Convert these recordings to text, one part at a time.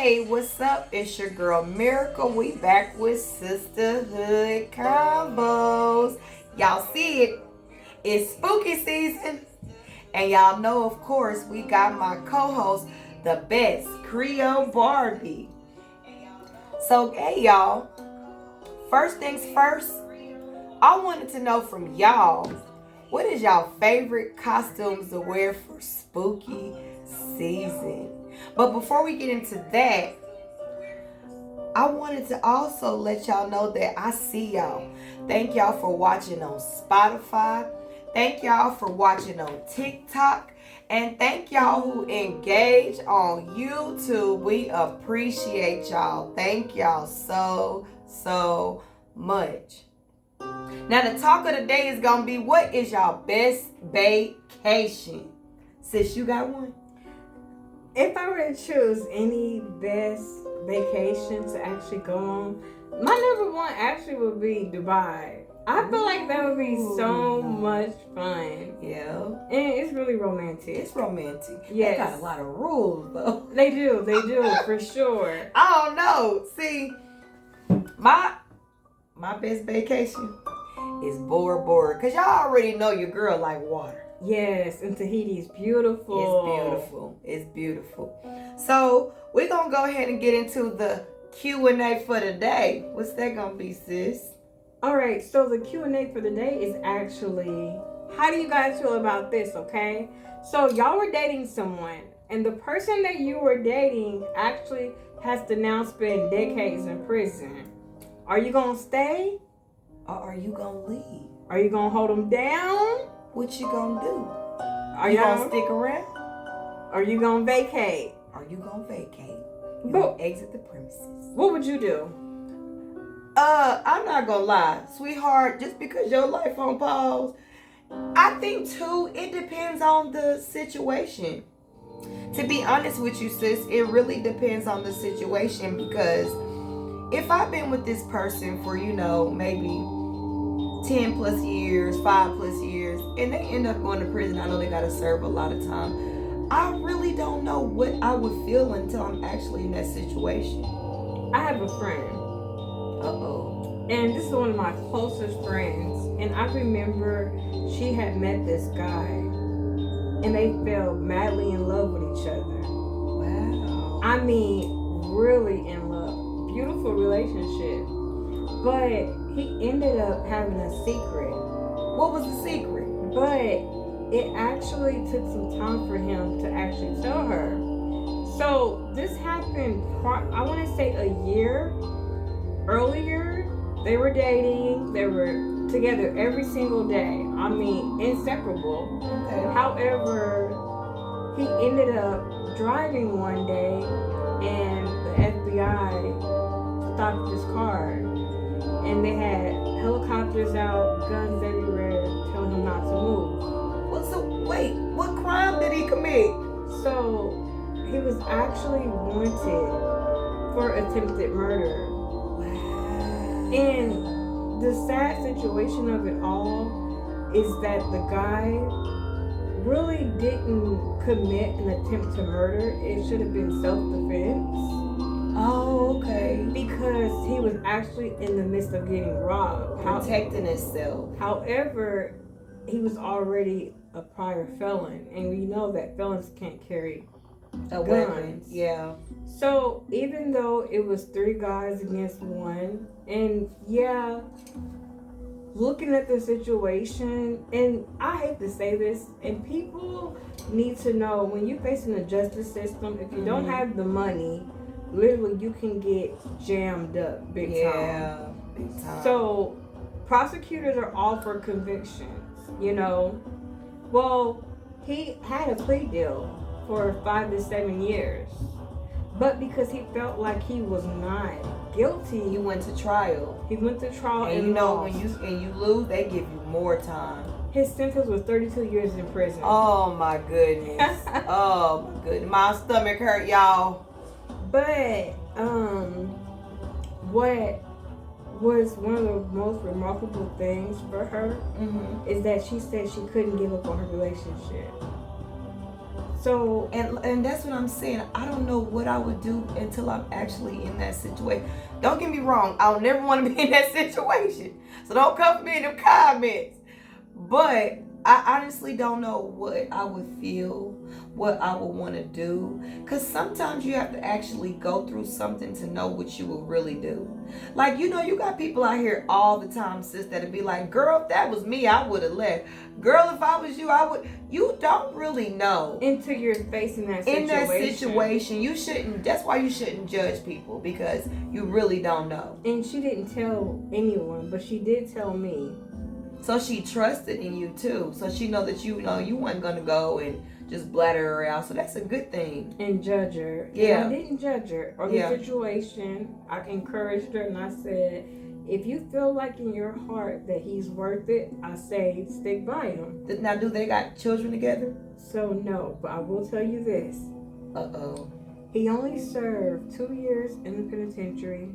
Hey, what's up? It's your girl Miracle. We back with Sistahood Convos. Y'all see it? It's spooky season. And y'all know, of course, we got my co-host, the best, Creole Barbie. So, hey, y'all. First things first, I wanted to know from y'all, what is y'all favorite costumes to wear for spooky season? But before we get into that, I wanted to also let y'all know that I see y'all. Thank y'all for watching on Spotify. Thank y'all for watching on TikTok. And thank y'all who engage on YouTube. We appreciate y'all. Thank y'all so much. Now the talk of the day is going to be, what is y'all best vacation? Sis, you got one? If I were to choose any best vacation to actually go on, my number one actually would be Dubai. I feel like that would be so much fun. Yeah. And it's really romantic. It's romantic. Yes. They got a lot of rules, though. They do, for sure. I don't know. See, my best vacation is Bora Bora. Because y'all already know your girl like water. Yes, and Tahiti is beautiful. It's beautiful. So, we're going to go ahead and get into the Q&A for the day. What's that going to be, sis? All right, so the Q&A for the day is actually, how do you guys feel about this, okay? So, y'all were dating someone, and the person that you were dating actually has to now spend decades in prison. Are you going to stay? Or are you going to leave? Are you going to hold them down? What you gonna do? Are you gonna stick around? Are you gonna vacate? Are you gonna vacate? You But gonna exit the premises? What would you do? I'm not gonna lie, sweetheart. Just because your life on pause, I think too, it depends on the situation. To be honest with you, sis, it really depends on the situation, because if I've been with this person for, maybe 10 plus years, 5 plus years, and they end up going to prison, I know they got to serve a lot of time. I really don't know what I would feel until I'm actually in that situation. I have a friend. Uh-oh. And this is one of my closest friends. And I remember she had met this guy, and they fell madly in love with each other. Wow. I mean, really in love. Beautiful relationship. But he ended up having a secret. What was the secret? But it actually took some time for him to actually tell her. So this happened, I want to say a year earlier. They were dating. They were together every single day. I mean, inseparable. Okay. However, he ended up driving one day, and the FBI stopped his car. And they had helicopters out, guns everywhere, telling him not to move. Wait, what crime did he commit? So, he was actually wanted for attempted murder. Wow. And the sad situation of it all is that the guy really didn't commit an attempt to murder. It should have been self-defense. Oh, okay. Because he was actually in the midst of getting robbed. Protecting himself. However, he was already a prior felon. And we know that felons can't carry a weapon. Yeah. So, even though it was 3 guys against 1, and yeah, looking at the situation, and I hate to say this, and people need to know, when you're facing the justice system, if you don't have the money, literally you can get jammed up big time. Yeah, big time. So prosecutors are all for convictions, Well, he had a plea deal for 5 to 7 years. But because he felt like he was not guilty, he went to trial. He went to trial, and when you lose, they give you more time. His sentence was 32 years in prison. Oh my goodness. Oh my goodness. My stomach hurt, y'all. But what was one of the most remarkable things for her is that she said she couldn't give up on her relationship. So and that's what I'm saying. I don't know what I would do until I'm actually in that situation. Don't get me wrong. I'll never want to be in that situation. So don't come for me in the comments. But I honestly don't know what I would feel, what I would want to do. Because sometimes you have to actually go through something to know what you will really do. Like, you know, you got people out here all the time, sis, that'll be like, girl, if that was me, I would have left. Girl, if I was you, I would. You don't really know. Until you're facing that situation. In that situation, you shouldn't. That's why you shouldn't judge people, because you really don't know. And she didn't tell anyone, but she did tell me. So she trusted in you too. So she know that you weren't gonna go and just bladder her out. So that's a good thing. And judge her. Yeah. And I didn't judge her or the situation. I encouraged her and I said, if you feel like in your heart that he's worth it, I say stick by him. Now, do they got children together? So no, but I will tell you this. Uh-oh. He only served 2 years in the penitentiary.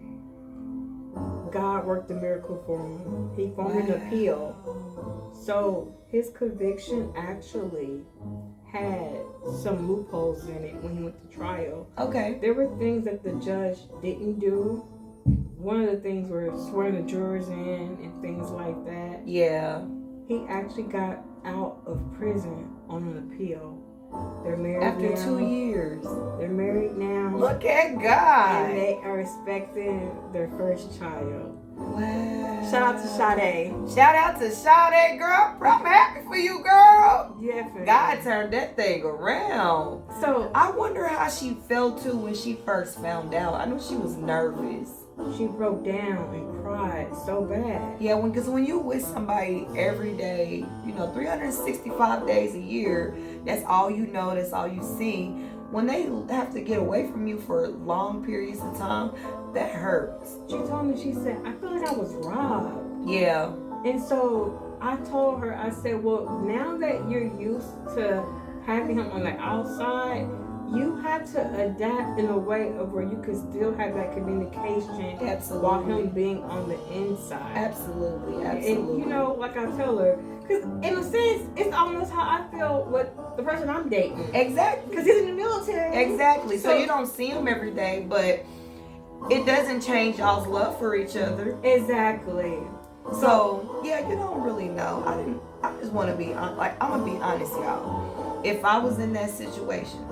God worked a miracle for him. He formed an appeal. So his conviction actually had some loopholes in it when he went to trial. Okay. There were things that the judge didn't do. One of the things were swearing the jurors in and things like that. Yeah. He actually got out of prison on an appeal. They're married after now. 2 years. They're married now. Look at God. And they are expecting their first child. Wow. Shout out to Sade. Shout out to Sade, girl. I'm happy for you, girl. Yeah. God turned that thing around. So I wonder how she felt too when she first found out. I know she was nervous. she broke down and cried so bad. Yeah, because when you with somebody every day, 365 days a year, that's all you know, that's all you see. When they have to get away from you for long periods of time, that hurts. She told me, she said, I feel like I was robbed. Yeah. And so I told her, I said, well, now that you're used to having him on the outside, you have to adapt in a way of where you can still have that communication. Absolutely. While him being on the inside. Absolutely. And like I tell her, because in a sense, it's almost how I feel with the person I'm dating. Exactly. Because he's in the military. Exactly. So you don't see him every day, but it doesn't change y'all's love for each other. Exactly. So yeah, you don't really know. I just want to be I'm gonna be honest, y'all. If I was in that situation,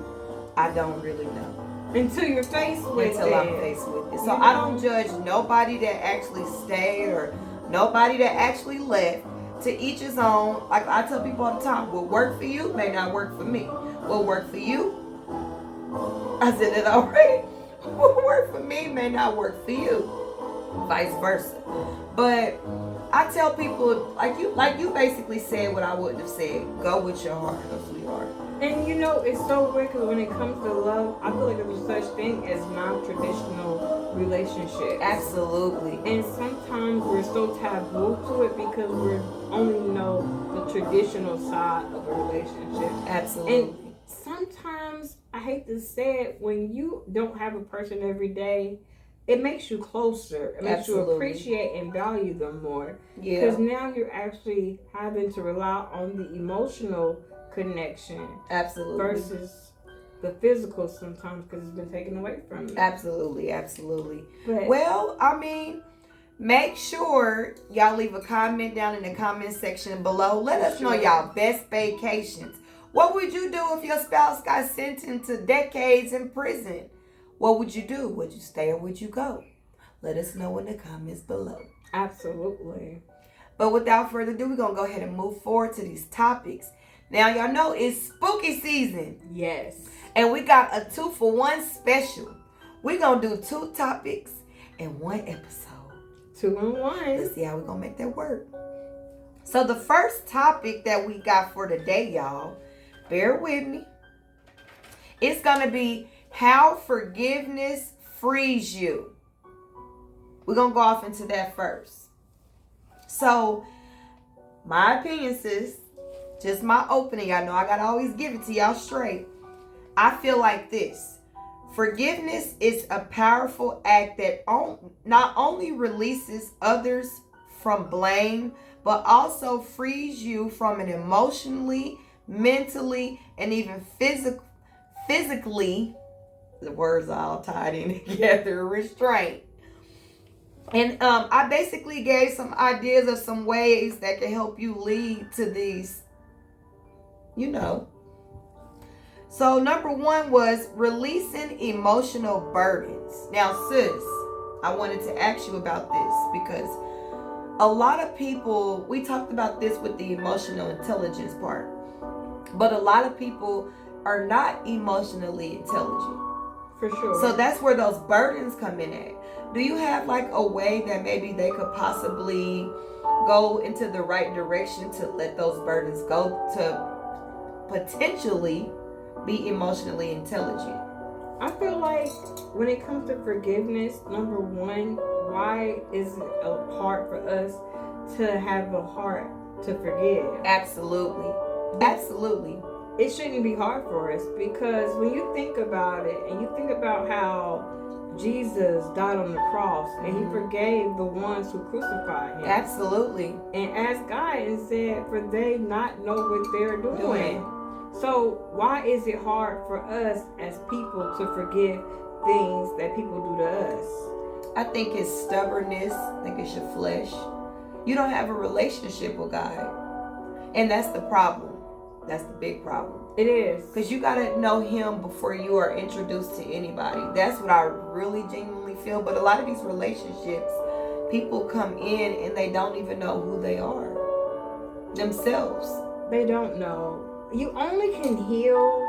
I don't really know until you're faced with until I'm faced with it. So I don't judge nobody that actually stayed or nobody that actually left. To each his own. Like I tell people all the time, what worked for you may not work for me. What worked for you, I said it already. What worked for me may not work for you. Vice versa. But I tell people, like you basically said what I wouldn't have said. Go with your heart, sweetheart. And it's so weird because when it comes to love, I feel like there's such thing as non-traditional relationships. Absolutely. And sometimes we're so taboo to it because we only know the traditional side of a relationship. Absolutely. And sometimes, I hate to say it, when you don't have a person every day, it makes you closer. It makes you appreciate and value them more. Yeah. Because now you're actually having to rely on the emotional connection. Absolutely. Versus the physical sometimes because it's been taken away from you. Absolutely. But, well, make sure y'all leave a comment down in the comment section below. Let us know y'all best vacations. What would you do if your spouse got sentenced to decades in prison? What would you do? Would you stay or would you go? Let us know in the comments below. Absolutely. But without further ado, we're going to go ahead and move forward to these topics. Now, y'all know it's spooky season. Yes. And we got a 2-for-1 special. We're going to do 2 topics in 1 episode. 2 in 1. Let's see how we're going to make that work. So the first topic that we got for today, y'all, bear with me. It's going to be how forgiveness frees you. We're going to go off into that first. So, my opinion, sis, just my opening. Y'all know I got to always give it to y'all straight. I feel like this. Forgiveness is a powerful act that not only releases others from blame, but also frees you from an emotionally mentally, and even physically, the words are all tied in together, restraint. And I basically gave some ideas of some ways that can help you lead to these, you know. So number one was releasing emotional burdens. Now, sis, I wanted to ask you about this because a lot of people, we talked about this with the emotional intelligence part, but a lot of people are not emotionally intelligent. For sure. So that's where those burdens come in at. Do you have like a way that maybe they could possibly go into the right direction to let those burdens go to potentially be emotionally intelligent? I feel like when it comes to forgiveness, number one, why is it hard for us to have a heart to forgive? Absolutely. Absolutely. It shouldn't be hard for us because when you think about it and you think about how Jesus died on the cross and he forgave the ones who crucified him. Absolutely. And asked God and said, for they not know what they're doing. So why is it hard for us as people to forgive things that people do to us? I think it's stubbornness. I think it's your flesh. You don't have a relationship with God. And that's the problem. That's the big problem. It is. Because you got to know him before you are introduced to anybody. That's what I really genuinely feel. But a lot of these relationships, people come in and they don't even know who they are themselves. They don't know. You only can heal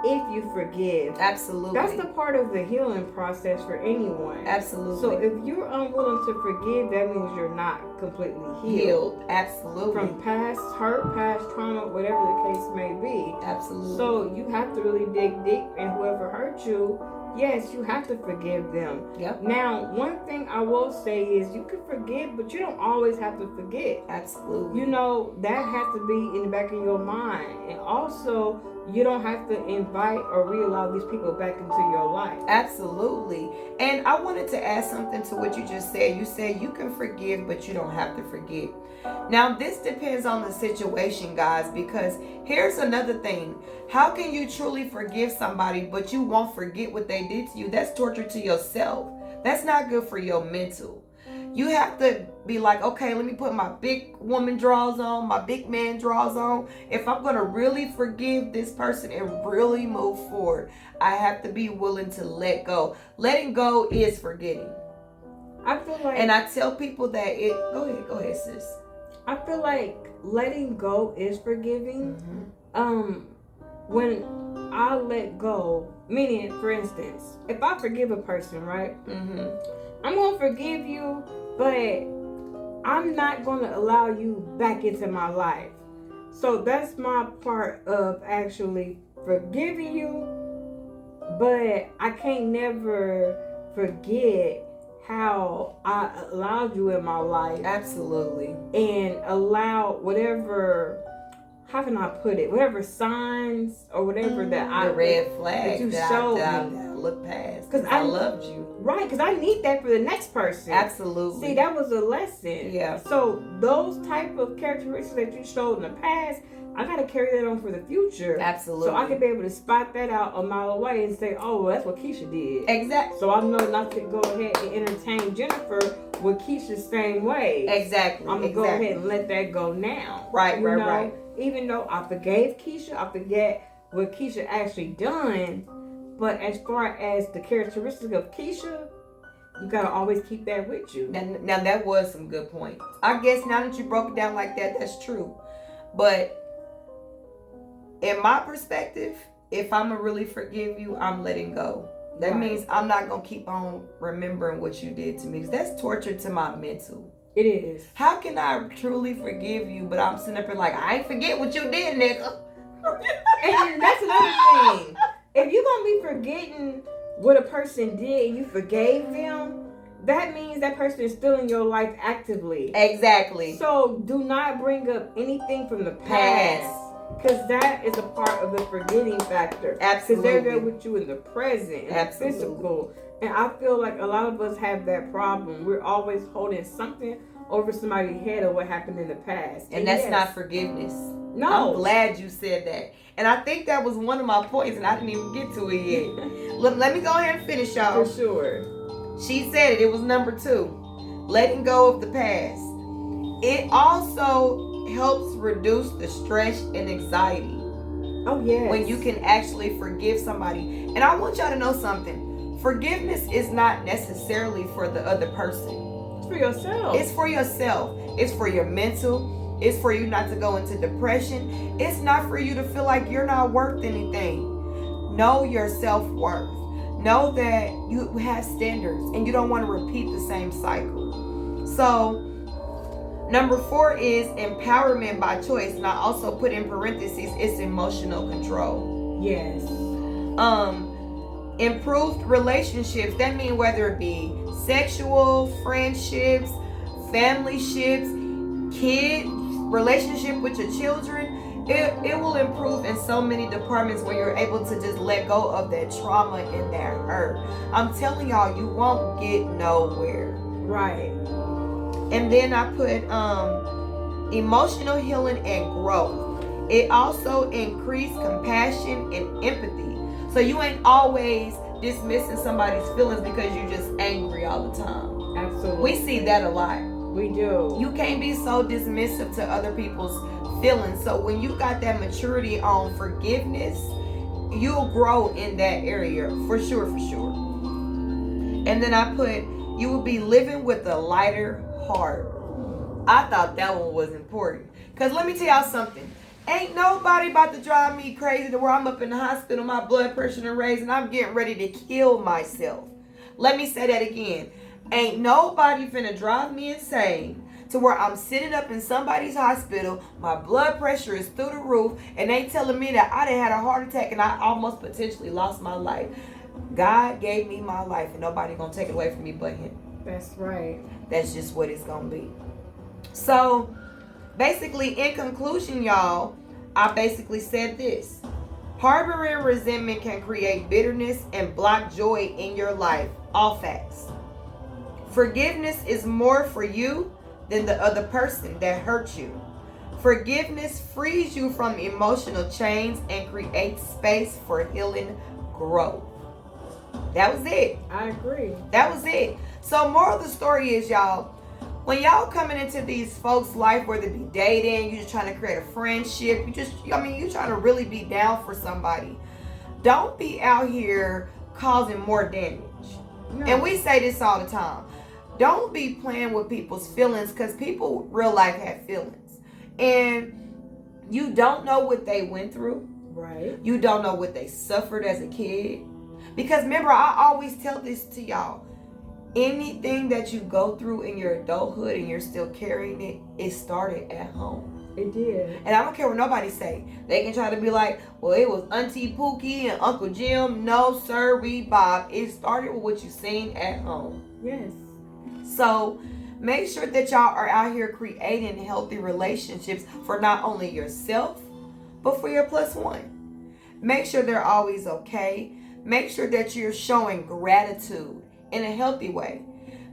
if you forgive. Absolutely. That's the part of the healing process for anyone. Absolutely. So if you're unwilling to forgive, that means you're not completely healed. Absolutely. From past hurt, past trauma, whatever the case may be. Absolutely. So you have to really dig deep, and whoever hurt you, yes, you have to forgive them. Yep. Now, one thing I will say is you can forgive, but you don't always have to forget. Absolutely. You know, that has to be in the back of your mind. And also, you don't have to invite or re-allow these people back into your life. Absolutely. And I wanted to add something to what you just said. You said you can forgive, but you don't have to forget. Now, this depends on the situation, guys, because here's another thing. How can you truly forgive somebody, but you won't forget what they did to you? That's torture to yourself. That's not good for your mental. You have to be like, okay, let me put my big woman drawers on, my big man drawers on. If I'm going to really forgive this person and really move forward, I have to be willing to let go. Letting go is forgetting. I feel like... And I tell people that it... Go ahead, sis. I feel like letting go is forgiving. When I let go, meaning, for instance, if I forgive a person, right? I'm going to forgive you, but I'm not going to allow you back into my life. So that's my part of actually forgiving you, but I can't never forget how I allowed you in my life. Absolutely. And allow whatever, how can I put it, whatever signs or whatever that the red flag that you showed me. I look past because I loved you. Right, because I need that for the next person. Absolutely. See, that was a lesson. Yeah. So those type of characteristics that you showed in the past, I got to carry that on for the future. Absolutely. So I can be able to spot that out a mile away and say, oh, well, that's what Keisha did. Exactly. So I know not to go ahead and entertain Jennifer with Keisha's same way. Exactly. I'm going to go ahead and let that go now. Right. Even though I forgave Keisha, I forget what Keisha actually done. But as far as the characteristics of Keisha, you got to always keep that with you. Now that was some good points. I guess now that you broke it down like that, that's true. But in my perspective, if I'm going to really forgive you, I'm letting go. That means I'm not going to keep on remembering what you did to me. Because that's torture to my mental. It is. How can I truly forgive you, but I'm sitting up here like, I ain't forget what you did, nigga. And that's another thing. If you're going to be forgetting what a person did and you forgave them, that means that person is still in your life actively. Exactly. So do not bring up anything from the past. Because that is a part of the forgetting factor. Absolutely. Because they're there with you in the present, in the physical. And I feel like a lot of us have that problem. We're always holding something over somebody's head of what happened in the past. And that's not forgiveness. No. I'm glad you said that. And I think that was one of my points, and I didn't even get to it yet. Let me go ahead and finish, y'all. For sure. She said it. It was number 2. Letting go of the past. It also helps reduce the stress and anxiety. Oh, yes. When you can actually forgive somebody. And I want y'all to know something. Forgiveness is not necessarily for the other person. It's for yourself. It's for yourself. It's for your mental. It's for you not to go into depression. It's not for you to feel like you're not worth anything. Know your self-worth. Know that you have standards and you don't want to repeat the same cycle. So, number 4 is empowerment by choice. And I also put in parentheses, it's emotional control. Yes. Improved relationships. That means whether it be sexual, friendships, family ships, kids, relationship with your children. It will improve in so many departments where you're able to just let go of that trauma and that hurt. I'm telling y'all, you won't get nowhere. Right. And then I put emotional healing and growth. It also increased compassion and empathy. So you ain't always dismissing somebody's feelings because you're just angry all the time. Absolutely. We see that a lot. We do. You can't be so dismissive to other people's feelings. So when you got that maturity on forgiveness, you'll grow in that area for sure. And then I put, you will be living with a lighter heart. I thought that one was important. Because let me tell y'all something. Ain't nobody about to drive me crazy to where I'm up in the hospital, my blood pressure done raised, and I'm getting ready to kill myself. Let me say that again. Ain't nobody finna drive me insane to where I'm sitting up in somebody's hospital, my blood pressure is through the roof, and they telling me that I done had a heart attack and I almost potentially lost my life. God gave me my life, and nobody gonna take it away from me but Him. That's right. That's just what it's gonna be. So, basically, in conclusion, y'all, I basically said this. Harboring resentment can create bitterness and block joy in your life. All facts. Forgiveness is more for you than the other person that hurt you. Forgiveness frees you from emotional chains and creates space for healing growth. That was it. I agree. That was it. So moral of the story is, y'all, when y'all coming into these folks' life, whether it be dating, you just trying to create a friendship, you trying to really be down for somebody. Don't be out here causing more damage. No. And we say this all the time. Don't be playing with people's feelings, because people real life have feelings. And you don't know what they went through. Right. You don't know what they suffered as a kid. Because remember, I always tell this to y'all. Anything that you go through in your adulthood and you're still carrying it, it started at home. It did. And I don't care what nobody say. They can try to be like, well, it was Auntie Pookie and Uncle Jim. No, sir, Bob. It started with what you seen at home. Yes. So make sure that y'all are out here creating healthy relationships for not only yourself, but for your plus one. Make sure they're always okay. Make sure that you're showing gratitude in a healthy way.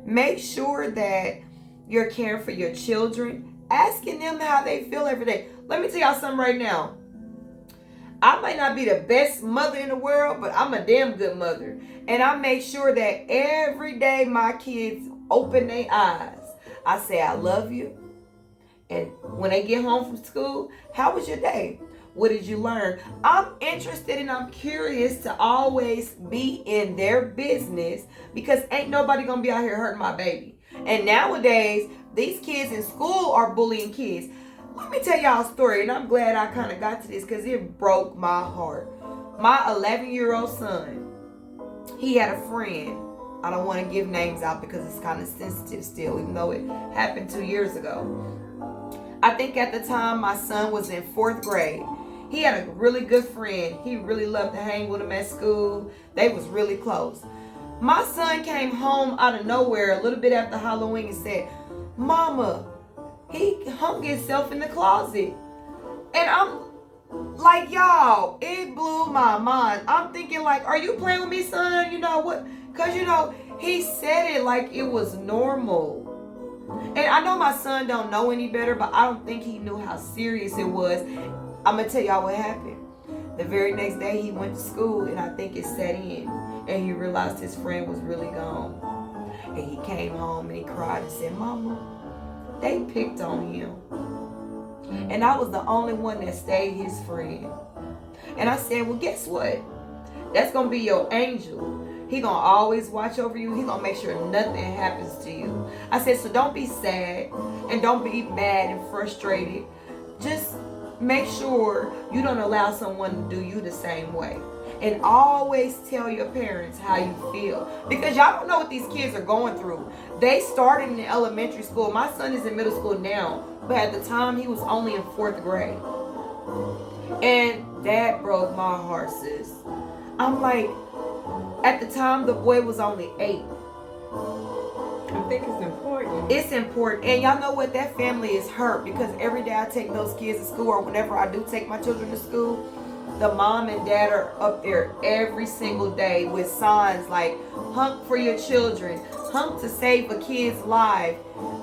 Make sure that you're caring for your children, asking them how they feel every day. Let me tell y'all something right now. I might not be the best mother in the world, but I'm a damn good mother. And I make sure that every day my kids open their eyes. I say, I love you. And when they get home from school, how was your day? What did you learn? I'm interested and I'm curious to always be in their business, because ain't nobody gonna be out here hurting my baby. And nowadays, these kids in school are bullying kids. Let me tell y'all a story, and I'm glad I kind of got to this because it broke my heart. My 11-year-old son, he had a friend. I don't want to give names out because it's kind of sensitive still, even though it happened 2 years ago. I think at the time my son was in 4th grade. He had a really good friend. He really loved to hang with him at school. They was really close. My son came home out of nowhere a little bit after Halloween and said, Mama, he hung himself in the closet. And I'm like, y'all, it blew my mind. I'm thinking like, are you playing with me, son? You know what? Because, he said it like it was normal. And I know my son don't know any better, but I don't think he knew how serious it was. I'm going to tell y'all what happened. The very next day he went to school, and I think it set in, and he realized his friend was really gone. And he came home and he cried and said, Mama, they picked on him. And I was the only one that stayed his friend. And I said, well, guess what? That's going to be your angel. He going to always watch over you. He going to make sure nothing happens to you. I said, so don't be sad and don't be mad and frustrated. Just make sure you don't allow someone to do you the same way. And always tell your parents how you feel. Because y'all don't know what these kids are going through. They started in elementary school. My son is in middle school now. But at the time, he was only in 4th grade. And that broke my heart, sis. I'm like, at the time, the boy was only 8. I think it's important. It's important. And y'all know what? That family is hurt. Because every day I take those kids to school, or whenever I do take my children to school, the mom and dad are up there every single day with signs like, hunk for your children, hunk to save a kid's life.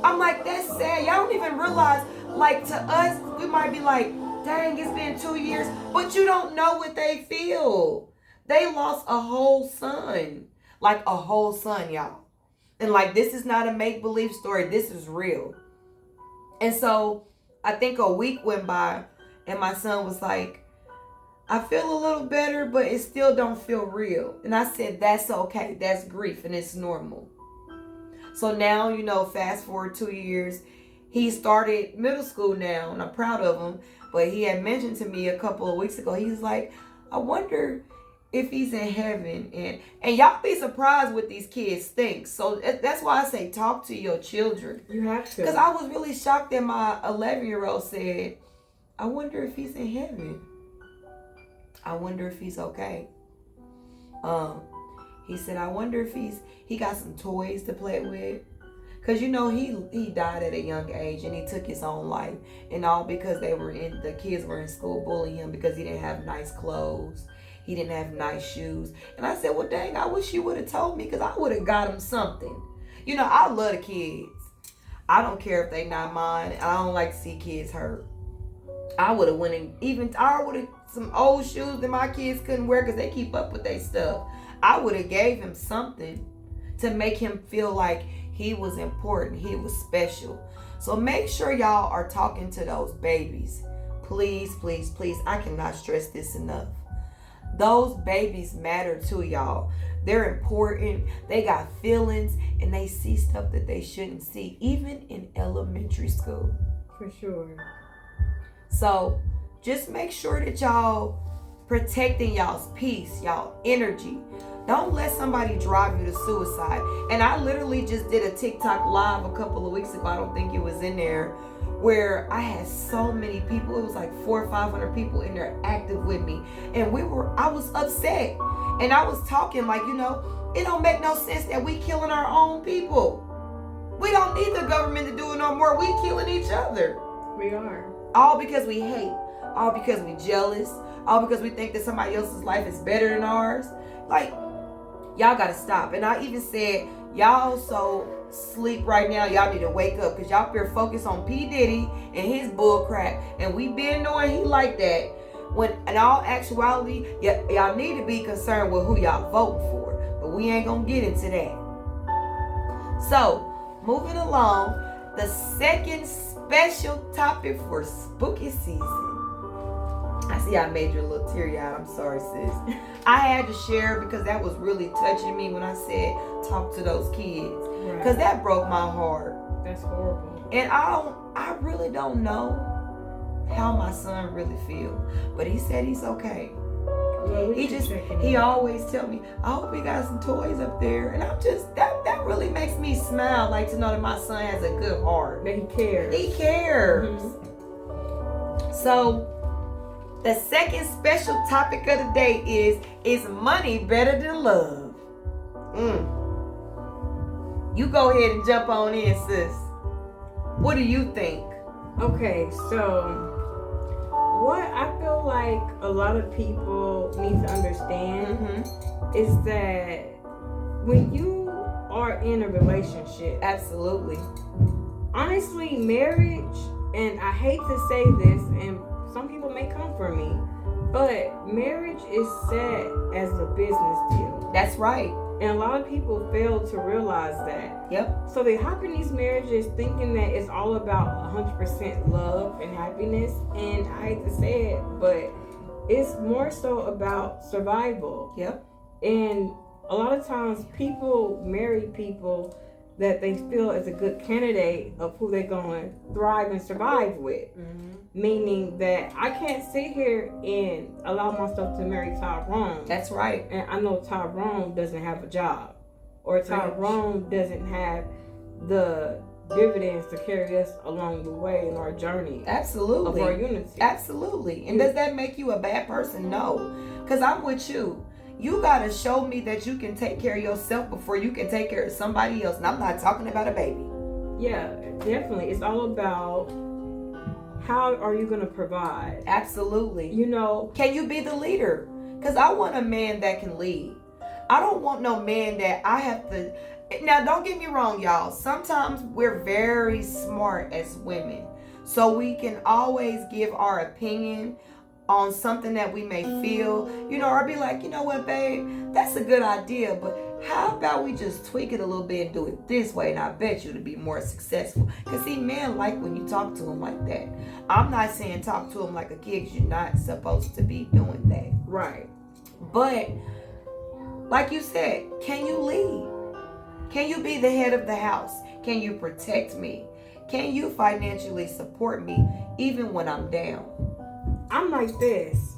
I'm like, that's sad. Y'all don't even realize, like, to us, we might be like, dang, it's been 2 years, but you don't know what they feel. They lost a whole son. Like, a whole son, y'all. And, like, this is not a make-believe story. This is real. And so, I think a week went by, and my son was like, I feel a little better, but it still don't feel real. And I said, that's okay. That's grief, and it's normal. So now, you know, fast forward 2 years, he started middle school now, and I'm proud of him. But he had mentioned to me a couple of weeks ago, he was like, I wonder if he's in heaven. And y'all be surprised what these kids think. So that's why I say talk to your children. You have to. Because I was really shocked that my 11-year-old said, I wonder if he's in heaven. I wonder if he's okay. He said, I wonder if he got some toys to play with. Because, you know, he died at a young age and he took his own life. And all because the kids were in school bullying him because he didn't have nice clothes. He didn't have nice shoes. And I said, well, dang, I wish you would have told me because I would have got him something. You know, I love the kids. I don't care if they not mine. I don't like to see kids hurt. I would have went and I would have some old shoes that my kids couldn't wear because they keep up with their stuff. I would have gave him something to make him feel like he was important. He was special. So make sure y'all are talking to those babies. Please, please, please. I cannot stress this enough. Those babies matter to y'all. They're important. They got feelings and they see stuff that they shouldn't see, even in elementary school. For sure. So just make sure that y'all protecting y'all's peace, y'all energy. Don't let somebody drive you to suicide. And I literally just did a TikTok live a couple of weeks ago. I don't think it was in there, where I had so many people. It was like 400 or 500 people in there active with me. And I was upset. And I was talking like, you know, it don't make no sense that we killing our own people. We don't need the government to do it no more. We killing each other. We are. All because we hate. All because we jealous. All because we think that somebody else's life is better than ours. Like, y'all gotta stop. And I even said, y'all so sleep right now, y'all need to wake up. Because y'all better focus on P. Diddy and his bull crap. And we been knowing he like that. When in all actuality, y'all need to be concerned with who y'all voting for. But we ain't gonna get into that. So, moving along, the second special topic for spooky season. I see I made you a little teary-eyed. I'm sorry, sis. I had to share because that was really touching me when I said talk to those kids. Because that broke my heart. That's horrible. And I really don't know how my son really feels. But he said he's okay. Well, he always tell me, I hope he got some toys up there. And I'm just, that really makes me smile, like to know that my son has a good heart. That he cares. He cares. Mm-hmm. So, the second special topic of the day is money better than love? You go ahead and jump on in, sis. What do you think? Okay, so what I feel like a lot of people need to understand is that when you are in a relationship, absolutely, honestly, marriage, and I hate to say this, and some people may come for me, but marriage is set as a business deal. That's right. And a lot of people fail to realize that. Yep. So they hop in these marriages thinking that it's all about 100% love and happiness. And I hate to say it, but it's more so about survival. Yep. And a lot of times people marry people that they feel is a good candidate of who they're going to thrive and survive with. Mm-hmm. Meaning that I can't sit here and allow myself to marry Tyrone. That's right. And I know Tyrone doesn't have a job. Or Tyrone doesn't have the dividends to carry us along the way in our journey. Absolutely. Of our unity. Absolutely. And does that make you a bad person? No. Because I'm with you. You got to show me that you can take care of yourself before you can take care of somebody else. And I'm not talking about a baby. Yeah, definitely. It's all about how are you going to provide? Absolutely. You know, can you be the leader? Because I want a man that can lead. I don't want no man that I have to. Now, don't get me wrong, y'all. Sometimes we're very smart as women. So we can always give our opinion on something that we may feel, or be like, you know what, babe, that's a good idea, but how about we just tweak it a little bit and do it this way, and I bet you to be more successful. Because see, men like when you talk to them like that. I'm not saying talk to them like a kid, 'cause you're not supposed to be doing that. Right. But like you said, can you lead? Can you be the head of the house? Can you protect me? Can you financially support me even when I'm down? I'm like this.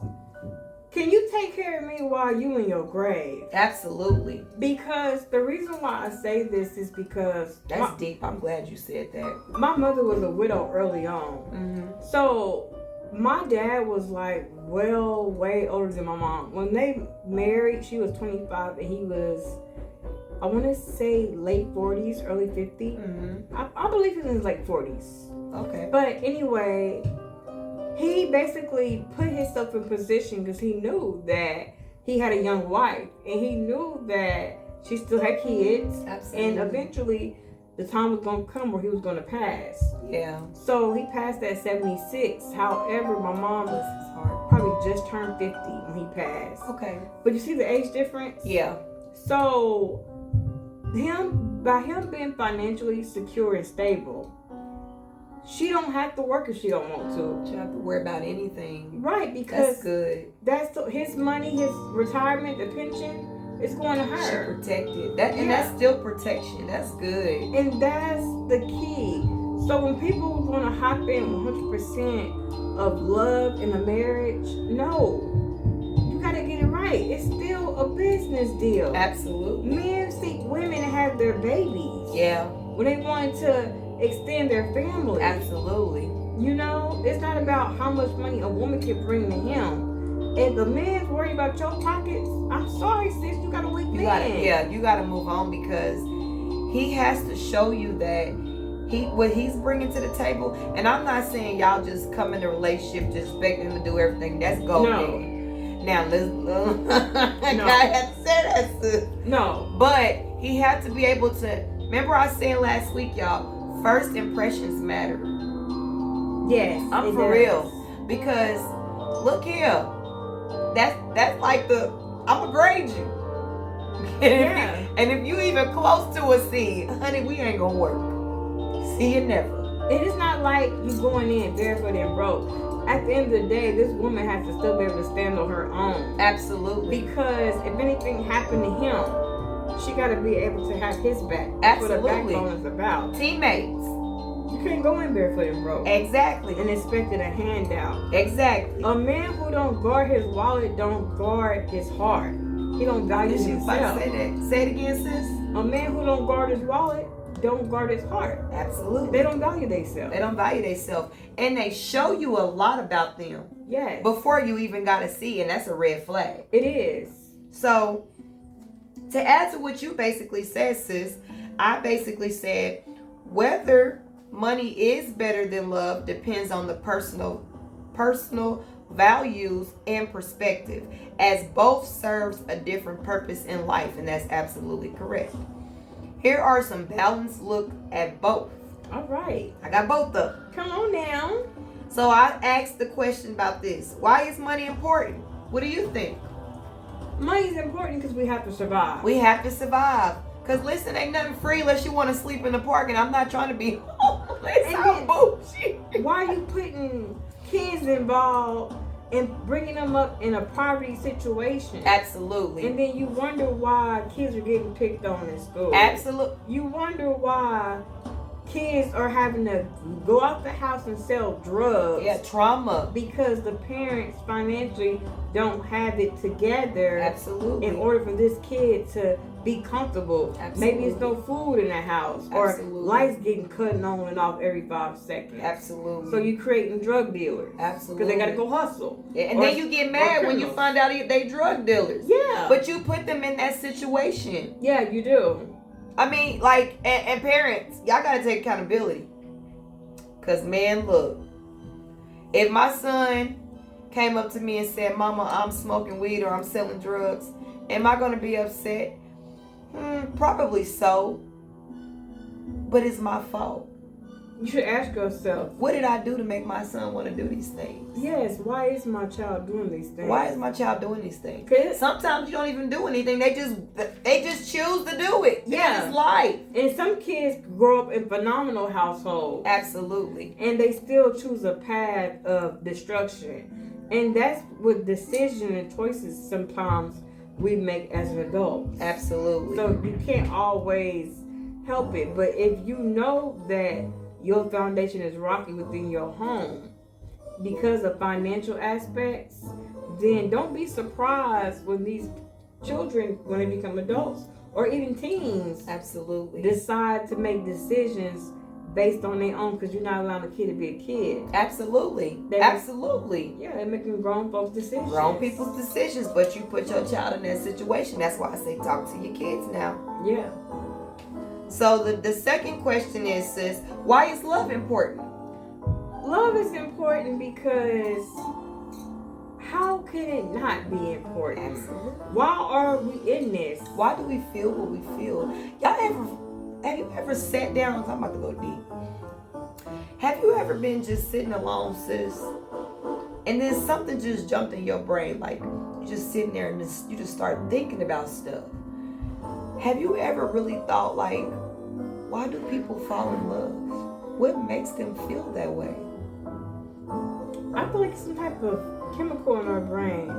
Can you take care of me while you in your grave? Absolutely. Because the reason why I say this is because... That's deep. I'm glad you said that. My mother was a widow early on. Mm-hmm. So my dad was like way older than my mom. When they married, she was 25 and he was, I want to say late 40s, early 50s. Mm-hmm. I believe he was in his late 40s. Okay. But anyway... he basically put himself in position because he knew that he had a young wife and he knew that she still had kids. Absolutely. And eventually the time was going to come where he was going to pass. Yeah. So he passed at 76. However, my mom was probably just turned 50 when he passed. Okay. But you see the age difference? Yeah. So by him being financially secure and stable, she don't have to work if she don't want to. She don't have to worry about anything. Right, because that's good. That's his money, his retirement, the pension is going to her. She protected. That's still protection. That's good. And that's the key. So when people want to hop in 100% of love in a marriage, no. You got to get it right. It's still a business deal. Absolutely. Men seek women to have their babies. Yeah. When they want to extend their family. Absolutely. It's not about how much money a woman can bring to him. If the man's worried about your pockets, I'm sorry, sis, you got a weak man. You gotta move on because he has to show you that what he's bringing to the table. And I'm not saying y'all just come in a relationship just expecting him to do everything. That's gold. No. Now I have to say that, sis. No. But he had to be able to. Remember I said last week, y'all. First impressions matter. Yes, I'm for real. Because look here, that's like I'ma grade you. And if you even close to a C, honey, we ain't gonna work. See you never. It is not like you going in barefoot and broke. At the end of the day, this woman has to still be able to stand on her own. Absolutely. Because if anything happened to him, she got to be able to have his back. That's Absolutely. what a backbone is about. Teammates. You can't go in barefoot and broke. Exactly. And expect a handout. Exactly. A man who don't guard his wallet don't guard his heart. He don't value himself. Say that. Say it again, sis. A man who don't guard his wallet don't guard his heart. Absolutely. They don't value themselves. They don't value themselves. And they show you a lot about them. Yes. Before you even got to see, and that's a red flag. It is. So, to add to what you basically said, sis, I basically said whether money is better than love depends on the personal values and perspective, as both serves a different purpose in life, and that's absolutely correct. Here are some balanced look at both. All right. I got both of them. Come on now. So I asked the question about this. Why is money important? What do you think? Money is important because we have to survive. We have to survive. Because listen, ain't nothing free unless you want to sleep in the park, and I'm not trying to be homeless. I'm bullshit. Why are you putting kids involved and bringing them up in a poverty situation? Absolutely. And then you wonder why kids are getting picked on in school. Absolutely. You wonder why kids are having to go out the house and sell drugs. Yeah, trauma. Because the parents financially don't have it together. Absolutely. In order for this kid to be comfortable. Absolutely. Maybe it's no food in the house. Absolutely. Or lights getting cut on and off every 5 seconds. Absolutely. So you creating drug dealers. Absolutely. Because they got to go hustle. Yeah, and then you get mad when you find out they drug dealers. Yeah. But you put them in that situation. Yeah, you do. I mean, like, and parents, y'all got to take accountability. Because, man, look. If my son came up to me and said, Mama, I'm smoking weed or I'm selling drugs, am I going to be upset? Probably so. But it's my fault. You should ask yourself, what did I do to make my son want to do these things? Yes, why is my child doing these things? Why is my child doing these things? 'Cause sometimes you don't even do anything. They just choose to do it. Yeah. It's life. And some kids grow up in phenomenal households. Absolutely. And they still choose a path of destruction. And that's what decisions and choices sometimes we make as an adult. Absolutely. So you can't always help it. But if you know that your foundation is rocky within your home because of financial aspects, then don't be surprised when these children, when they become adults or even teens, absolutely decide to make decisions based on their own, because you're not allowing a kid to be a kid. Absolutely. Absolutely. Yeah, they're making grown folks' decisions. Grown people's decisions, but you put your child in that situation. That's why I say talk to your kids now. Yeah. So the second question is, sis, why is love important? Love is important because how can it not be important? Absolutely. Why are we in this? Why do we feel what we feel? Have you ever sat down? I'm about to go deep. Have you ever been just sitting alone, sis? And then something just jumped in your brain, like you're just sitting there and you just start thinking about stuff. Have you ever really thought, like, why do people fall in love? What makes them feel that way? I feel like some type of chemical in our brain.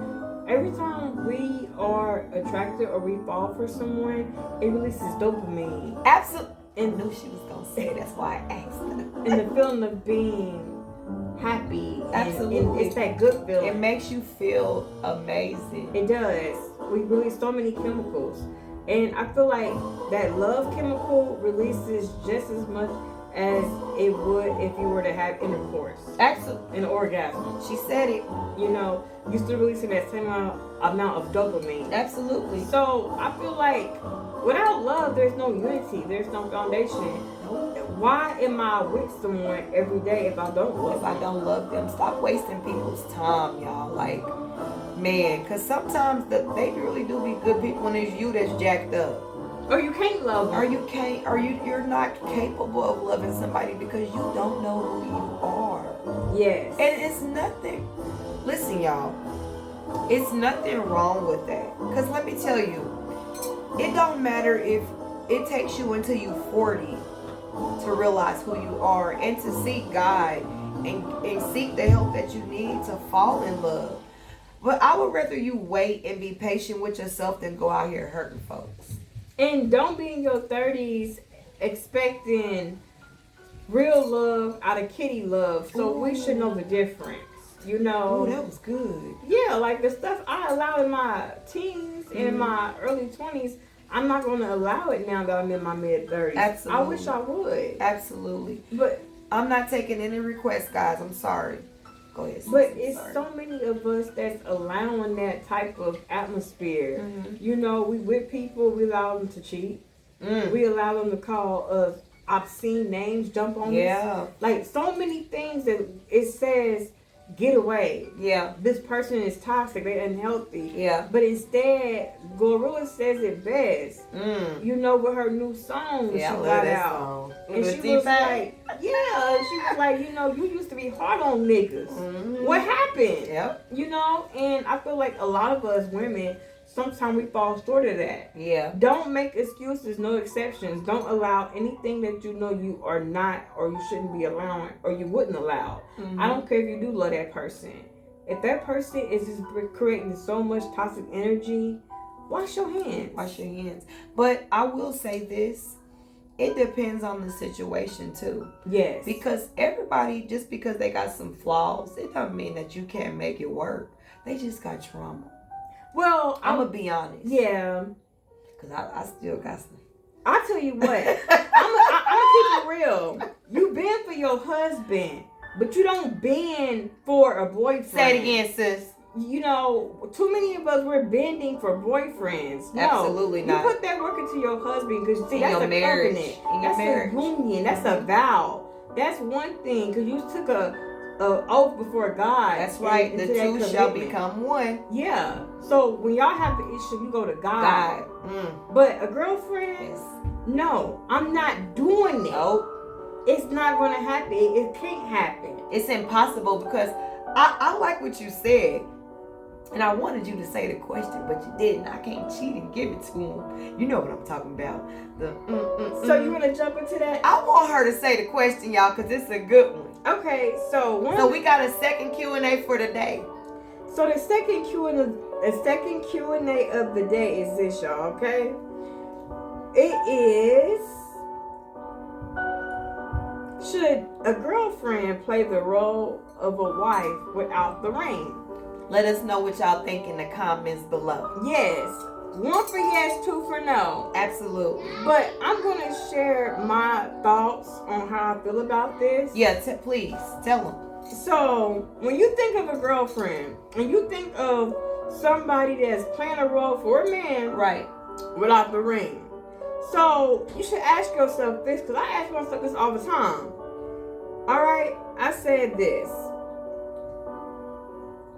Every time we are attracted or we fall for someone, it releases dopamine. Absolutely. And knew she was going to say it. That's why I asked her. And the feeling of being happy. Absolutely. And it's that good feeling. It makes you feel amazing. It does. We release so many chemicals. And I feel like that love chemical releases just as much as it would if you were to have intercourse. Absolutely. An orgasm. She said it. You know, you're still releasing that same amount of dopamine. Absolutely. So I feel like without love, there's no unity. There's no foundation. Why am I with someone every day if I don't love them? If I don't love them, stop wasting people's time, y'all. Like, man, because sometimes they really do be good people and it's you that's jacked up. Or you can't love them. You're not capable of loving somebody because you don't know who you are. Yes. And it's nothing. Listen, y'all. It's nothing wrong with that. Because let me tell you, it don't matter if it takes you until you're 40 to realize who you are and to seek God and seek the help that you need to fall in love. But I would rather you wait and be patient with yourself than go out here hurting folks. And don't be in your 30s expecting real love out of kitty love. So we should know the difference. You know. Oh, that was good. Yeah, like the stuff I allow in my teens and in my early 20s, I'm not going to allow it now that I'm in my mid 30s. Absolutely. I wish I would. Absolutely. But I'm not taking any requests, guys. I'm sorry. Go ahead. But it's so many of us that's allowing that type of atmosphere. Mm-hmm. You know, we with people, we allow them to cheat. We allow them to call us obscene names, jump on us. Like so many things that it says, get away. Yeah. This person is toxic, they're unhealthy. Yeah. But instead, Gorilla says it best. You know, with her new song she got out. Song. And she was like, Yeah, she was like, you know, you used to be hard on niggas. Mm-hmm. What happened? Yep. You know, and I feel like a lot of us women, sometimes we fall short of that. Yeah. Don't make excuses, no exceptions. Don't allow anything that you know you are not or you shouldn't be allowing or you wouldn't allow. Mm-hmm. I don't care if you do love that person. If that person is just creating so much toxic energy, wash your hands. Wash your hands. But I will say this. It depends on the situation too. Yes. Because everybody, just because they got some flaws, it doesn't mean that you can't make it work. They just got trauma. Well, I'm going to be honest. Yeah. Because I still got some. I'll tell you what. I'm going to keep it real. You bend for your husband, but you don't bend for a boyfriend. Say it again, sis. You know, too many of us, we're bending for boyfriends. No, Absolutely not. You put that work into your husband because, see, that's a marriage. covenant. That's a union. That's a vow. That's one thing because you took a oath before God. That's right. The two shall become one. Yeah. So when y'all have the issue, you go to God. But a girlfriend, no, I'm not doing it. Nope. It's not going to happen. It can't happen. It's impossible because I like what you said. And I wanted you to say the question, but you didn't. I can't cheat and give it to him. You know what I'm talking about. So you want to jump into that? I want her to say the question, y'all, because it's a good one. Okay, so we got a second Q&A for the day. So the second Q&A of the day is this, y'all, okay? It is, should a girlfriend play the role of a wife without the ring? Let us know what y'all think in the comments below. Yes. 1 for yes, 2 for no. Absolutely. But I'm going to share my thoughts on how I feel about this. Yeah, please, tell them. So, when you think of a girlfriend, and you think of somebody that's playing a role for a man, right, without the ring. So, you should ask yourself this, because I ask myself this all the time. Alright, I said this.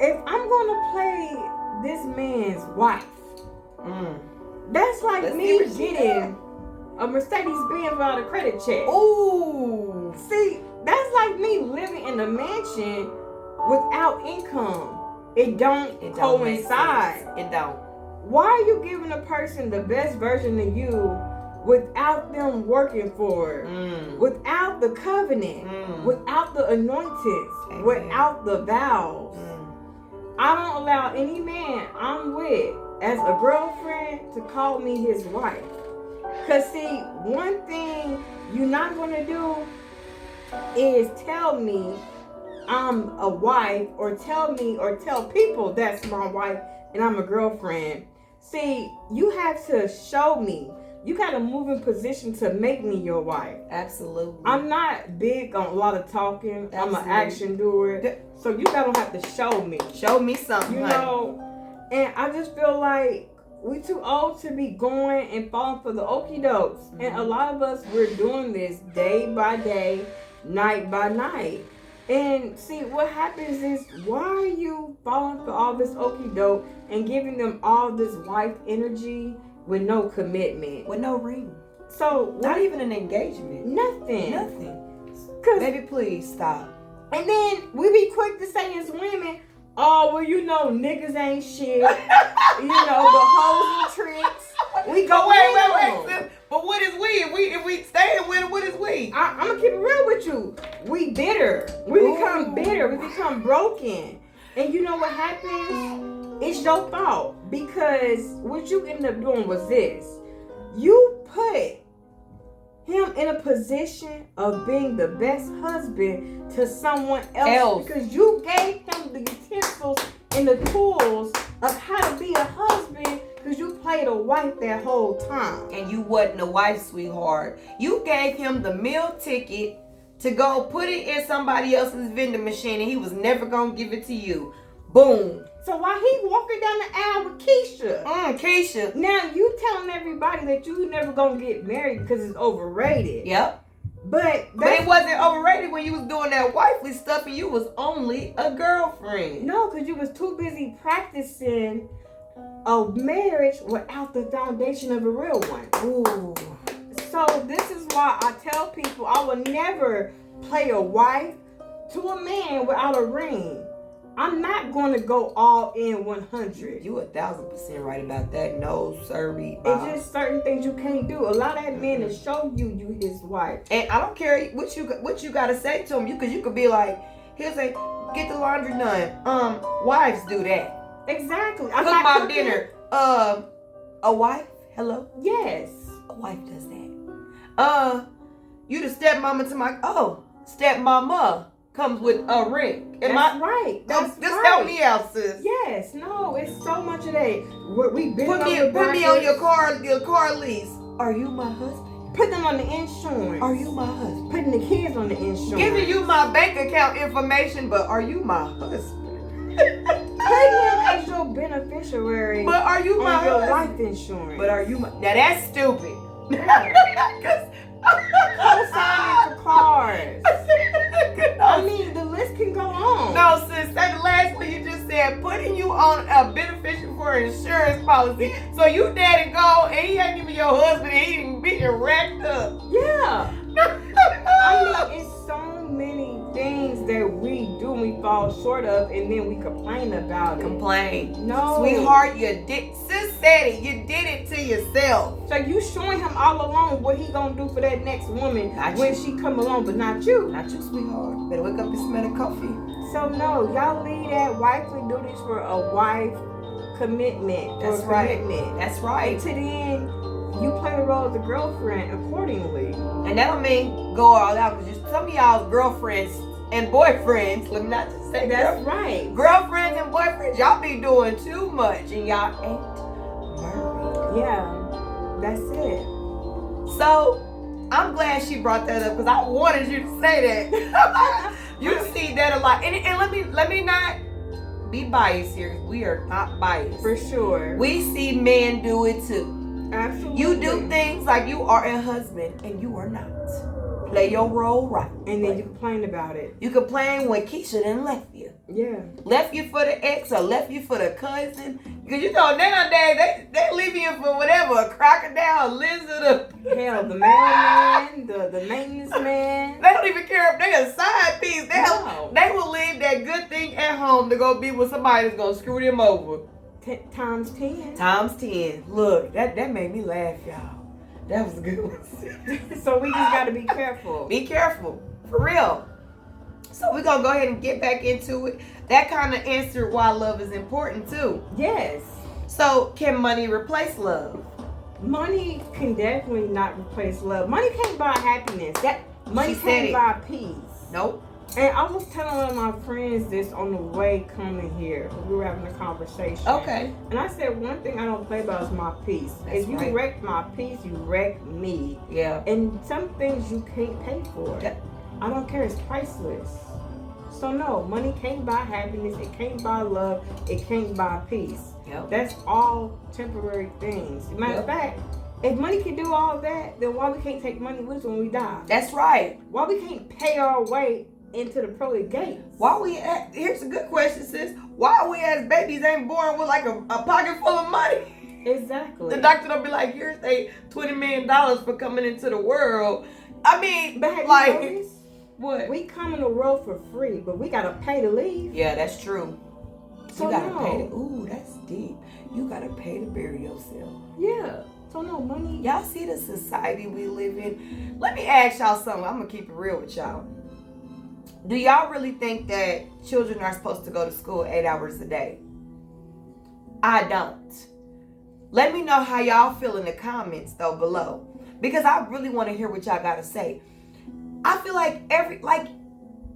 If I'm going to play this man's wife, that's like me getting a Mercedes-Benz without a credit check. Ooh. See, that's like me living in a mansion without income. It don't coincide. It don't. Why are you giving a person the best version of you without them working for it? Without the covenant, without the anointings, without the vows? I don't allow any man I'm with as a girlfriend to call me his wife. Because see, one thing you're not going to do is tell me I'm a wife or tell people that's my wife and I'm a girlfriend. See, you have to show me. You got to move in position to make me your wife. Absolutely. I'm not big on a lot of talking. Absolutely. I'm an action doer. So you don't have to show me. Show me something, you know. And I just feel like we too old to be going and falling for the okie dokes. And a lot of us, we're doing this day by day, night by night. And see, what happens is, why are you falling for all this okie doke and giving them all this wife energy with no commitment? With no ring. So, not even an engagement. Nothing. Baby, please stop. And then we be quick to say as women, oh, well, you know, niggas ain't shit. You know, the hoes and tricks. We go wait. But what is we? If we stay with it, what is we? I'm going to keep it real with you. We bitter. We become bitter. We become broken. And you know what happens? It's your fault. Because what you ended up doing was this. You put him in a position of being the best husband to someone else. Because you gave him the utensils and the tools of how to be a husband, because you played a wife that whole time. And you wasn't a wife, sweetheart. You gave him the meal ticket to go put it in somebody else's vending machine, and he was never going to give it to you. Boom. So while he walking down the aisle with Keisha. Keisha. Now you telling everybody that you never going to get married because it's overrated. Yep. But it wasn't overrated when you was doing that wifely stuff and you was only a girlfriend. No, because you was too busy practicing a marriage without the foundation of a real one. Ooh. So this is why I tell people I will never play a wife to a man without a ring. I'm not going to go all in 100. You 1,000% right about that. No, sirree. It's just certain things you can't do. A lot of that man to show you his wife. And I don't care what you got to say to him. You could be like, he'll say, get the laundry done. Wives do that. Exactly. Cook my dinner. A wife? Hello? Yes. A wife does that. You the stepmama to my stepmama comes with a ring. That's right. Just help me out, sis. Yes. No, it's so much of that. We've been put me on your car lease. Are you my husband? Put them on the insurance. Are you my husband? Putting the kids on the insurance. Giving you my bank account information, but are you my husband? Putting him as your beneficiary. But are you my your husband? life insurance? But are you my? Now that's stupid. Co-signing for cars. I mean, the list can go on. No, sis, say the last one you just said, putting you on a beneficiary for an insurance policy. So you daddy go and he ain't even your husband and he ain't being wrapped up. Yeah. I mean, it's so many things that we do and we fall short of and then we complain about it. Complain. No. Sweetheart, sis said it. You did it to yourself. So you showing him all along what he gonna do for that next woman when she come along, but not you. Not you, sweetheart. Better wake up and smell the coffee. So no, y'all leave that wifely duties for a wife commitment. That's right. That's right. And to then you play the role of the girlfriend accordingly. And that don't mean go all out, because some of y'all girlfriends and boyfriends, let me not just say that's right. Girlfriends and boyfriends, y'all be doing too much and y'all ain't married. Yeah, that's it. So I'm glad she brought that up because I wanted you to say that. You see that a lot. And let me not be biased here. We are not biased. For sure. We see men do it too. Absolutely. You do things like you are a husband and you are not. Play your role right. And then you complain about it. You complain when Keisha done left you. Yeah. Left you for the ex or left you for the cousin. Because you know nowadays they leave you for whatever, a crocodile, a lizard, hell, the mailman, the maintenance man. They don't even care if they're a side piece. They will leave that good thing at home to go be with somebody that's going to screw them over. Times 10. Times 10. Look, that made me laugh, y'all. That was a good one. So we just got to be careful. Be careful. For real. So we're going to go ahead and get back into it. That kind of answered why love is important too. Yes. So can money replace love? Money can definitely not replace love. Money can't buy happiness. Money can't buy peace. Nope. And I was telling one of my friends this on the way coming here. We were having a conversation. Okay. And I said, one thing I don't play about is my peace. If you wreck my peace, you wreck me. Yeah. And some things you can't pay for. Yeah. I don't care. It's priceless. So no, money can't buy happiness. It can't buy love. It can't buy peace. Yep. That's all temporary things. Matter of fact, if money can do all that, then why we can't take money with us when we die? That's right. Why we can't pay our way into the pearly gates? Here's a good question, sis. Why we as babies ain't born with like a pocket full of money? Exactly. The doctor don't be like, here's $20 million for coming into the world. I mean, but have like, you noticed? What? We come in the world for free, but we gotta pay to leave. Yeah, that's true. So you gotta pay to, ooh, that's deep. You gotta pay to bury yourself. Yeah. So no money. Y'all see the society we live in? Let me ask y'all something. I'm gonna keep it real with y'all. Do y'all really think that children are supposed to go to school 8 hours a day? I don't. Let me know how y'all feel in the comments though below, because I really want to hear what y'all gotta say. I feel like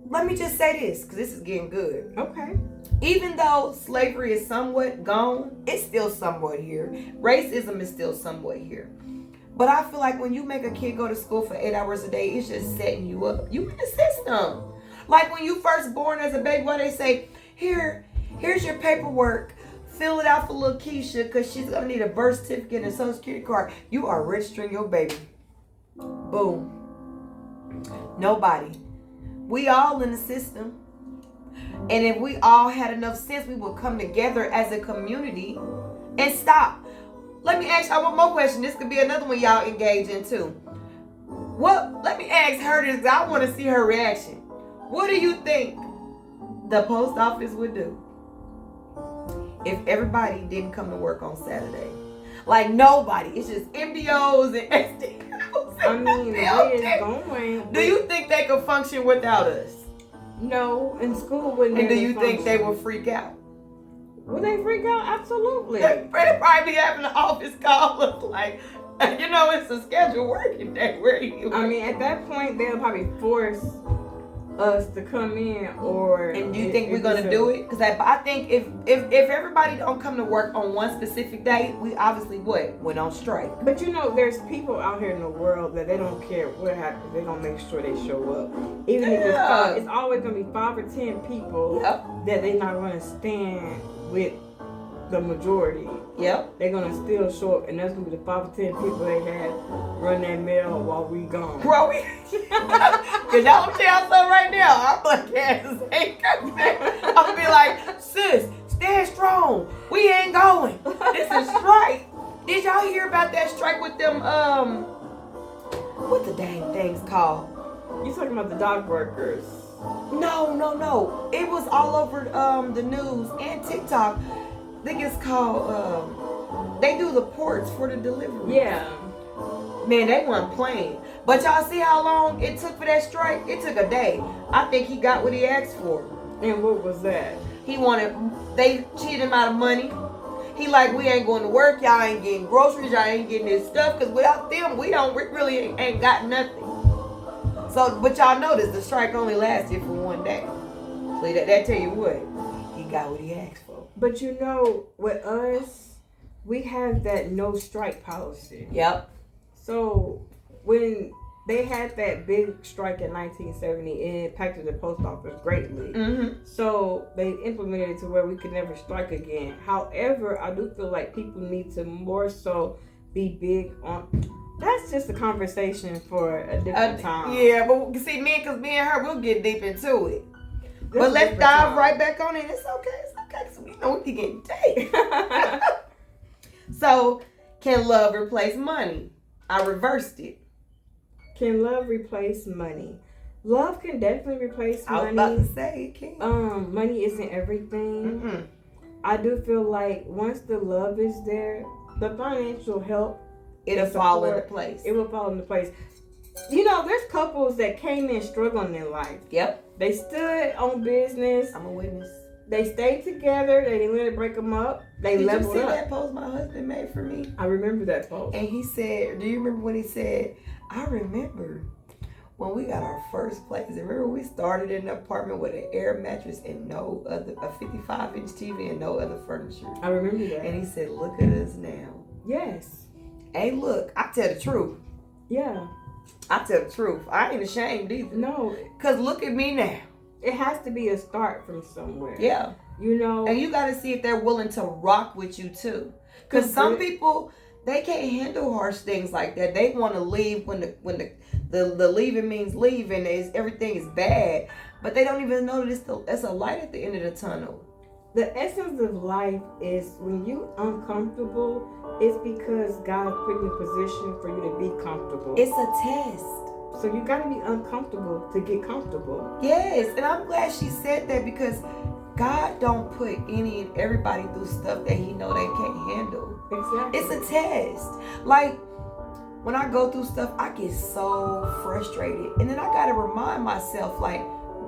let me just say this, because this is getting good. Okay. Even though slavery is somewhat gone, it's still somewhat here. Racism is still somewhat here. But I feel like when you make a kid go to school for 8 hours a day, it's just setting you up. You in the system. Like when you first born as a baby, what they say, here's your paperwork. Fill it out for little Keisha, because she's going to need a birth certificate and a social security card. You are registering your baby. Boom. Nobody. We all in the system. And if we all had enough sense, we would come together as a community and stop. Let me ask y'all one more question. This could be another one y'all engage in too. What? Let me ask her this. I want to see her reaction. What do you think the post office would do if everybody didn't come to work on Saturday? Like nobody. It's just MDOs and SDOs. I mean, the way it's going. Do you think they could function without us? No, and school wouldn't. And do you think they would freak out? Would they freak out? Absolutely. They'd probably be having an office call look like, it's a scheduled working day. Where you? I mean, at that point, they'll probably force us to come in, or. And do you think we're gonna do it? Because I think if everybody don't come to work on one specific day, we obviously went on strike. But there's people out here in the world that they don't care what happens. They don't make sure they show up, even if it's always gonna be 5 or 10 people that they're not gonna stand with the majority. Yep. They're gonna still show up, and that's gonna be the 5 or 10 people they had run that mail while we gone. Bro, cause y'all tell something right now. I'm like, Kansas ain't coming back. I'm gonna be like, sis, stand strong. We ain't going. This is strike. Did y'all hear about that strike with them? What the dang thing's called? You talking about the dock workers? No. It was all over the news and TikTok. I think it's called, they do the ports for the delivery. Yeah. Man, they weren't playing. But y'all see how long it took for that strike? It took a day. I think he got what he asked for. And what was that? They cheated him out of money. He like, we ain't going to work. Y'all ain't getting groceries. Y'all ain't getting this stuff. Because without them, we really ain't got nothing. So, but y'all notice the strike only lasted for one day. So that tell you what, he got what he asked for. But with us, we have that no strike policy. Yep. So when they had that big strike in 1970, it impacted the post office greatly. Mm-hmm. So they implemented it to where we could never strike again. However, I do feel like people need to more so be big on. That's just a conversation for a different time. Yeah, but see, me and her, we'll get deep into it. But let's dive right back on it. It's okay. So we know we can get dated. So, can love replace money? I reversed it. Can love replace money? Love can definitely replace money. I was about to say it can. Money isn't everything. Mm-mm. I do feel like once the love is there, the financial help, it'll fall into place. It will fall into place. There's couples that came in struggling in life. Yep. They stood on business. I'm a witness. They stayed together. They didn't let it break them up. They leveled up. Did you see that post my husband made for me? I remember that post. And he said, do you remember when he said, I remember when we got our first place. Remember we started in an apartment with an air mattress and a 55-inch TV and no other furniture. I remember that. And he said, look at us now. Yes. Hey, look, I tell the truth. Yeah. I tell the truth. I ain't ashamed either. No. Because look at me now. It has to be a start from somewhere. Yeah. And you got to see if they're willing to rock with you too. Because some people, they can't handle harsh things like that. They want to leave when the leaving means leaving. Everything is bad. But they don't even know that it's a light at the end of the tunnel. The essence of life is when you're uncomfortable, it's because God's put you in a position for you to be comfortable. It's a test. So you got to be uncomfortable to get comfortable. Yes, and I'm glad she said that because God don't put any and everybody through stuff that he know they can't handle. Exactly. It's a test. Like, when I go through stuff, I get so frustrated. And then I got to remind myself, like,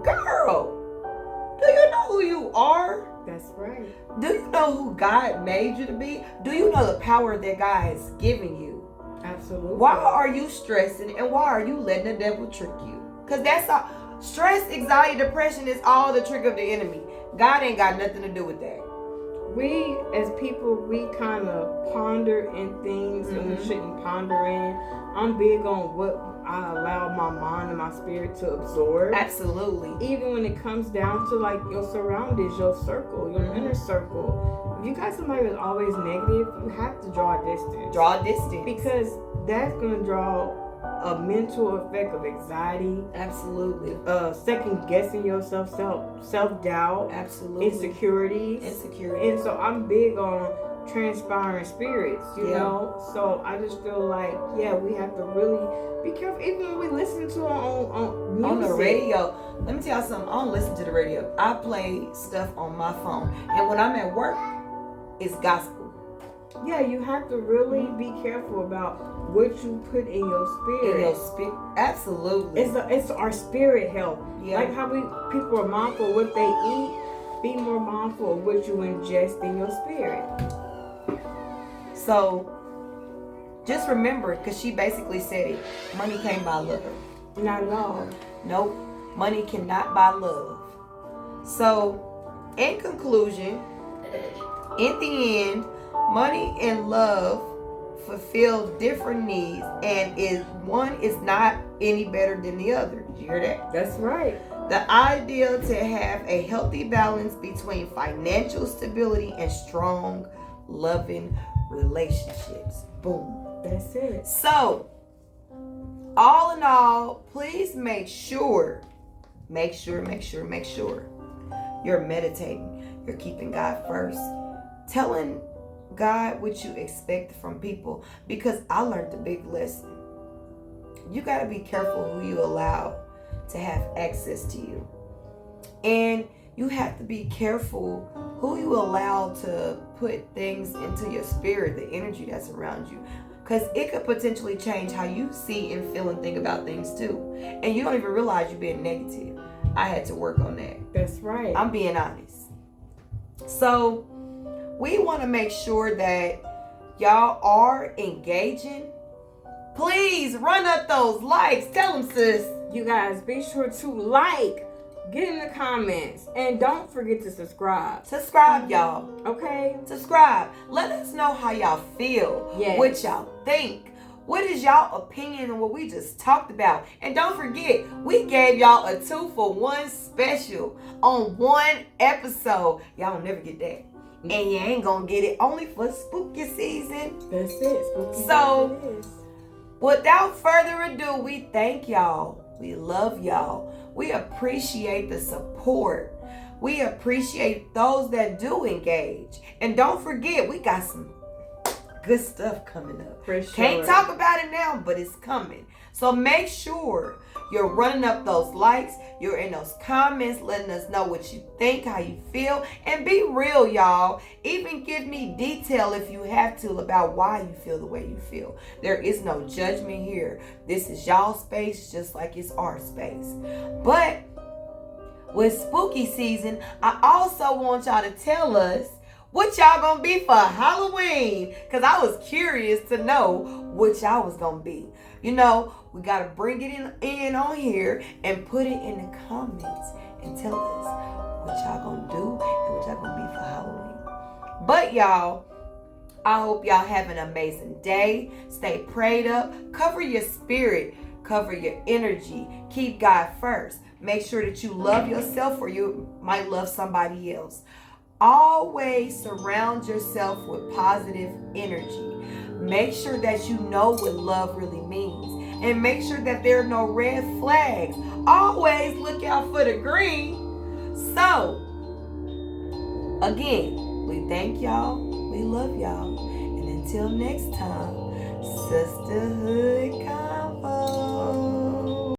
girl, do you know who you are? That's right. Do you know who God made you to be? Do you know the power that God has given you? Absolutely. Why are you stressing and why are you letting the devil trick you? Because that's all. Stress, anxiety, depression is all the trick of the enemy. God ain't got nothing to do with that. We, as people, we kind of ponder in things that we shouldn't ponder in. I'm big on what I allow my mind and my spirit to absorb. Absolutely. Even when it comes down to like your surroundings, your circle, your inner circle. If you got somebody who's always negative, you have to draw a distance. Draw a distance. Because that's going to draw a mental effect of anxiety. Absolutely. Second guessing yourself, self-doubt. Absolutely. Insecurities. And so I'm big on transpiring spirits, you Yeah. know. So I just feel like, yeah, we have to really be careful, even when we listen to on music. On the radio. Let me tell y'all something. I don't listen to the radio. I play stuff on my phone. And when I'm at work, it's gospel. Yeah, you have to really be careful about what you put in your spirit. In your spirit. Absolutely. It's our spirit health. Yeah. Like how people are mindful of what they eat. Be more mindful of what you ingest in your spirit. So, just remember, because she basically said it, money can't buy love. Not at all. Nope. Money cannot buy love. So, in conclusion, in the end, money and love fulfill different needs, and one is not any better than the other. Did you hear that? That's right. The ideal to have a healthy balance between financial stability and strong, loving relationships. Boom. That's it. So, all in all, please make sure you're meditating. You're keeping God first. Telling God what you expect from people. Because I learned a big lesson. You got to be careful who you allow to have access to you. And you have to be careful who you allow to put things into your spirit, the energy that's around you. Because it could potentially change how you see and feel and think about things too. And you don't even realize you're being negative. I had to work on that. That's right. I'm being honest. So, we want to make sure that y'all are engaging. Please run up those likes. Tell them, sis. You guys, be sure to like, get in the comments, and don't forget to subscribe. Subscribe, y'all. Okay? Subscribe. Let us know how y'all feel. Yes. What y'all think. What is y'all opinion on what we just talked about? And don't forget, we gave y'all a 2-for-1 special on one episode. Y'all will never get that. And you ain't gonna get it only for spooky season. That's it. Spooky So, season it is. Without further ado, we thank y'all. We love y'all. We appreciate the support. We appreciate those that do engage. And don't forget, we got some good stuff coming up. For sure. Can't talk about it now, but it's coming. So make sure you're running up those likes. You're in those comments, letting us know what you think, how you feel. And be real, y'all. Even give me detail if you have to about why you feel the way you feel. There is no judgment here. This is y'all space just like it's our space. But with spooky season, I also want y'all to tell us what y'all gonna be for Halloween. Because I was curious to know what y'all was gonna be. You know, we got to bring it in on here and put it in the comments and tell us what y'all going to do and what y'all going to be for Halloween. But y'all, I hope y'all have an amazing day. Stay prayed up. Cover your spirit. Cover your energy. Keep God first. Make sure that you love yourself or you might love somebody else. Always surround yourself with positive energy. Make sure that you know what love really means. And make sure that there are no red flags. Always look out for the green. So, again, we thank y'all. We love y'all. And until next time, Sistahood Convos.